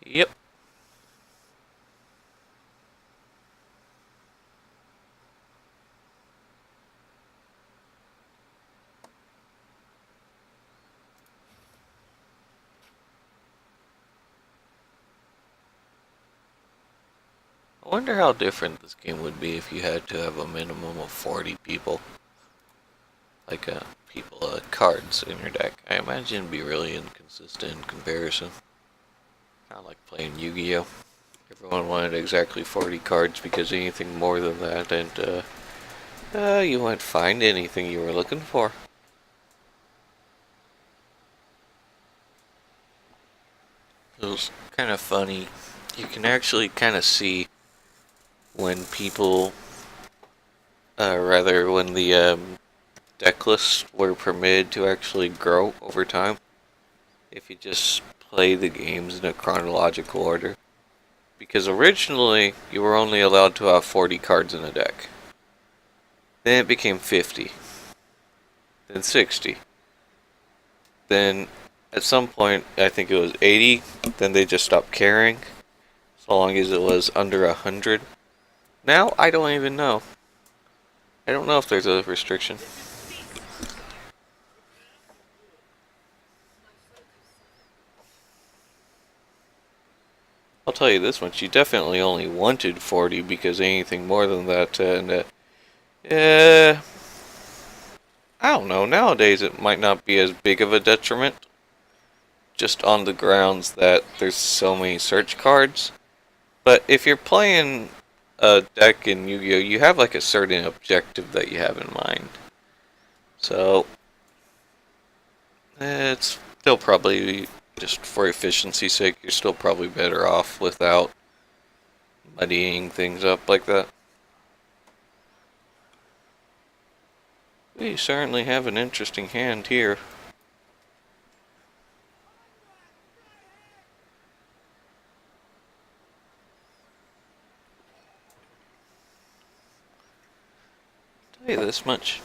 Yep. I wonder how different this game would be if you had to have a minimum of 40 people. Like, cards in your deck. I imagine it'd be really inconsistent in comparison. Kind of like playing Yu-Gi-Oh! Everyone wanted exactly 40 cards because anything more than that, and, you wouldn't find anything you were looking for. It was kind of funny. You can actually kind of see when people, rather, when the deck lists were permitted to actually grow over time. If you just play the games in a chronological order. Because originally, you were only allowed to have 40 cards in a deck. Then it became 50. Then 60. Then, at some point, I think it was 80. Then they just stopped caring. So long as it was under 100. Now, I don't even know. I don't know if there's a restriction. I'll tell you this much, you definitely only wanted 40 because anything more than that, yeah, I don't know, nowadays it might not be as big of a detriment, just on the grounds that there's so many search cards. But if you're playing a deck in Yu-Gi-Oh, you have like a certain objective that you have in mind. So, it's still probably, just for efficiency's sake, you're still probably better off without muddying things up like that. We certainly have an interesting hand here. I'll tell you this much.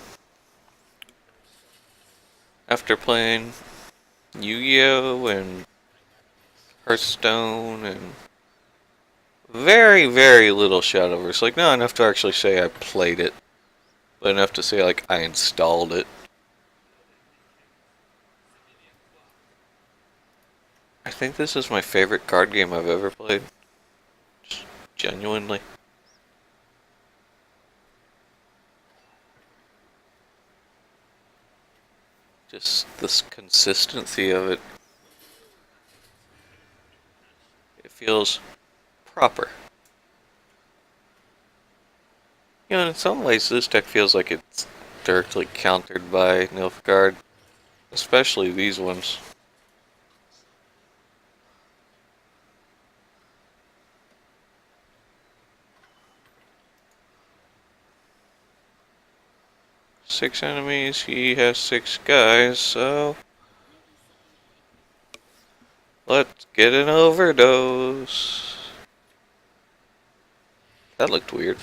After playing Yu-Gi-Oh! And Hearthstone and very, very little Shadowverse. Like, not enough to actually say I played it, but enough to say, like, I installed it. I think this is my favorite card game I've ever played. Just genuinely. Just this consistency of it. It feels proper. You know, in some ways, this deck feels like it's directly countered by Nilfgaard, especially these ones. Six enemies, he has six guys, so let's get an overdose. That looked weird.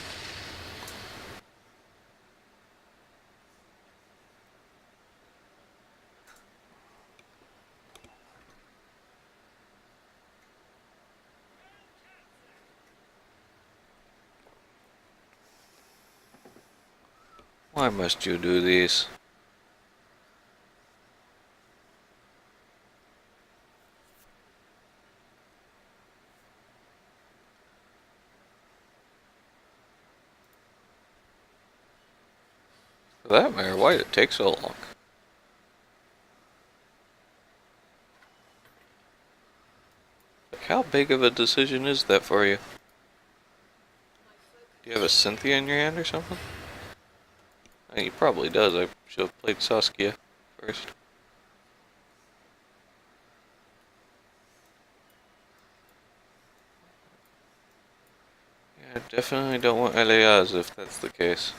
Why must you do these? For that matter, why did it take so long? Like, how big of a decision is that for you? Do you have a Cynthia in your hand or something? I mean, he probably does. I should have played Saskia first. Yeah, I definitely don't want ele'yas if that's the case.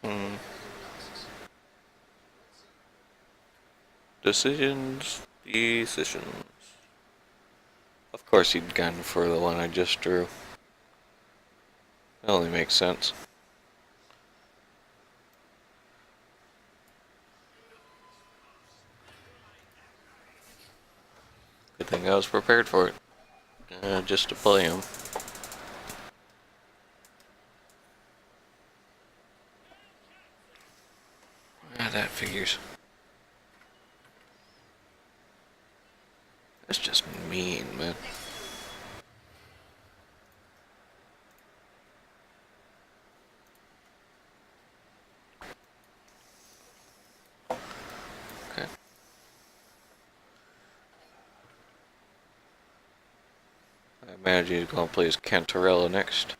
Hmm. Decisions. Of course he'd gone for the one I just drew. That only makes sense. anything. I was prepared for it. Just to play him. That figures. That's just mean, man. Okay. I imagine he's gonna play as Cantarella next.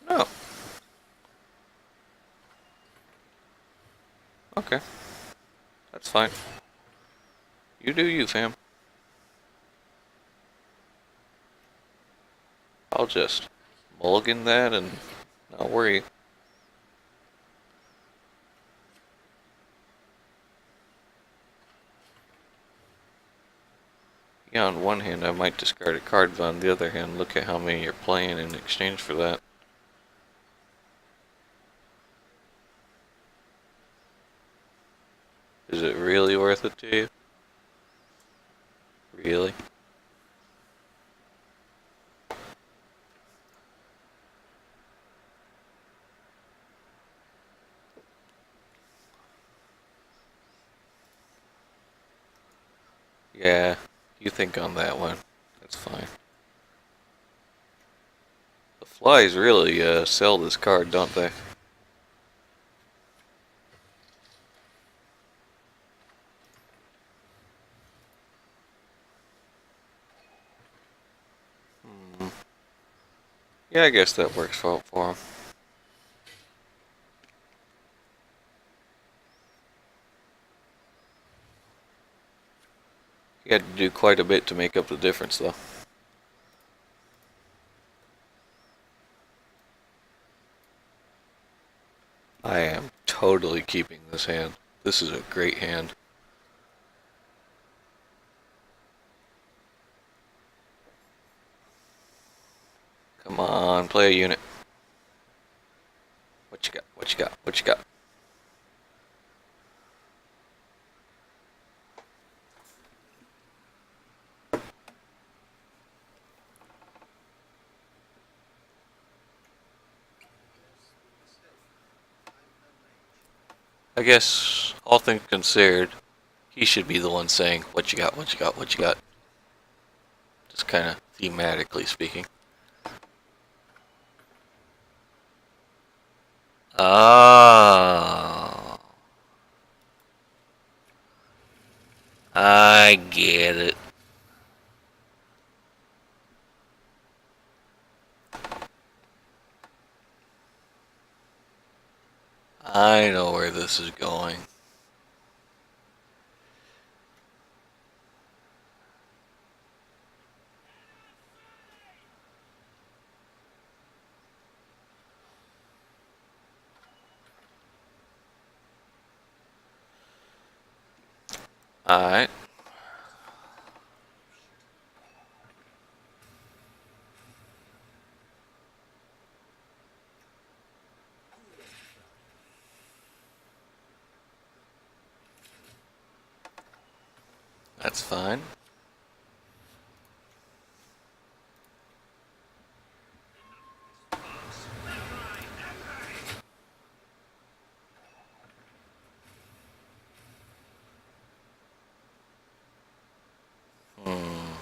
No. Okay. That's fine. You do you, fam. I'll just mulligan that and not worry. Yeah, on one hand I might discard a card, but on the other hand, look at how many you're playing in exchange for that. Is it really worth it to you? Really? Yeah, you think on that one. That's fine. The flies really sell this card, don't they? Hmm. Yeah, I guess that works out for him. He had to do quite a bit to make up the difference, though. I am totally keeping this hand. This is a great hand. Come on, play a unit. What you got? What you got? What you got? I guess, all things considered, he should be the one saying, what you got, what you got, what you got. Just kind of thematically speaking. Oh. I get it. I know where this is going. Alright. That's fine. Hmm.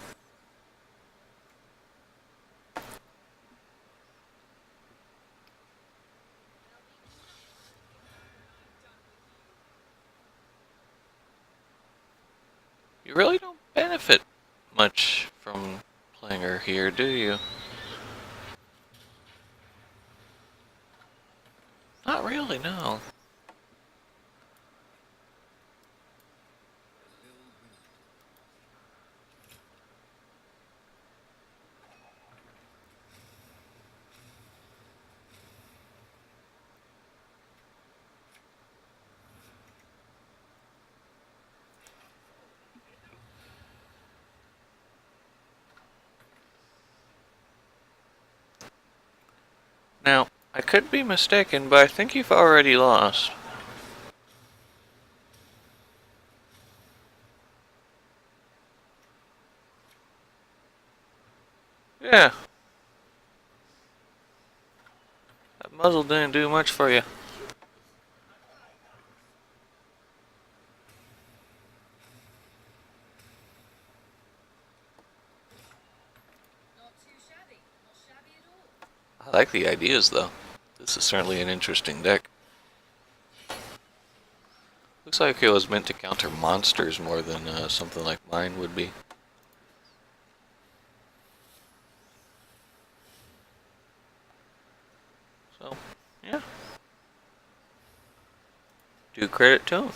You really don't benefit much from playing her here, do you? Not really, no. Now, I could be mistaken, but I think you've already lost. Yeah, that muzzle didn't do much for you. I like the ideas though. This is certainly an interesting deck. Looks like it was meant to counter monsters more than something like mine would be. So, yeah. Do credit to him.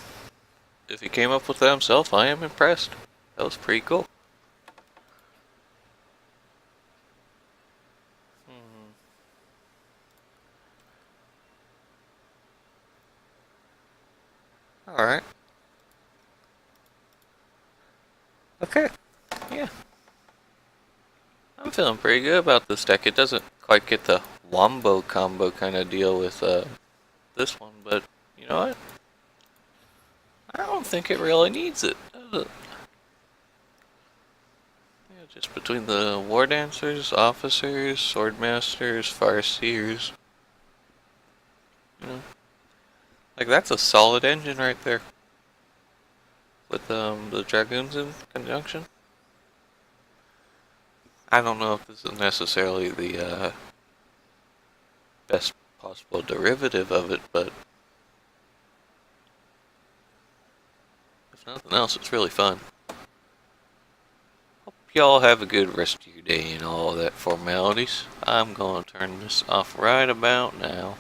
If he came up with that himself, I am impressed. That was pretty cool. Alright. Okay. Yeah. I'm feeling pretty good about this deck. It doesn't quite get the wombo combo kind of deal with this one, but you know what? I don't think it really needs it, does it? Yeah, just between the war dancers, officers, swordmasters, farseers. You know, like that's a solid engine right there. With the dragoons in conjunction. I don't know if this is necessarily the best possible derivative of it, but if nothing else, it's really fun. Hope y'all have a good rest of your day and all that formalities. I'm gonna turn this off right about now.